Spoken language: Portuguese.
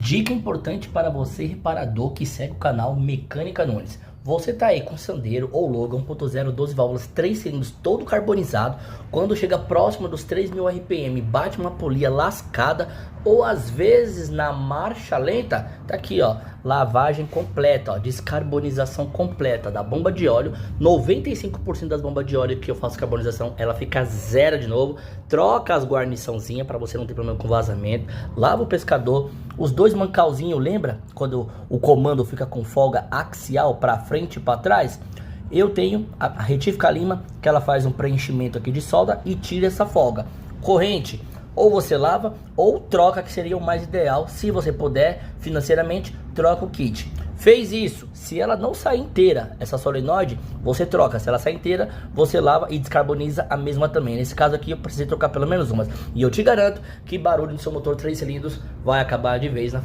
Dica importante para você, reparador que segue o canal Mecânica Nunes. Você tá aí com Sandero ou Logan 1.0, 12 válvulas, 3 cilindros, todo carbonizado. Quando chega próximo dos 3.000 RPM, bate uma polia lascada, ou às vezes na marcha lenta, tá aqui ó, lavagem completa, ó, descarbonização completa da bomba de óleo. 95% das bombas de óleo que eu faço carbonização, ela fica zero de novo. Troca as guarniçãozinhas para você não ter problema com vazamento. Lava o pescador, os dois mancalzinhos, lembra? Quando o comando fica com folga axial para frente e para trás? Eu tenho a retífica lima, que ela faz um preenchimento aqui de solda e tira essa folga. Corrente, ou você lava ou troca, que seria o mais ideal. Se você puder, financeiramente, troca o kit. Fez isso, se ela não sair inteira, essa solenoide, você troca. Se ela sair inteira, você lava e descarboniza a mesma também. Nesse caso aqui eu precisei trocar pelo menos umas. E eu te garanto que barulho no seu motor 3 cilindros vai acabar de vez na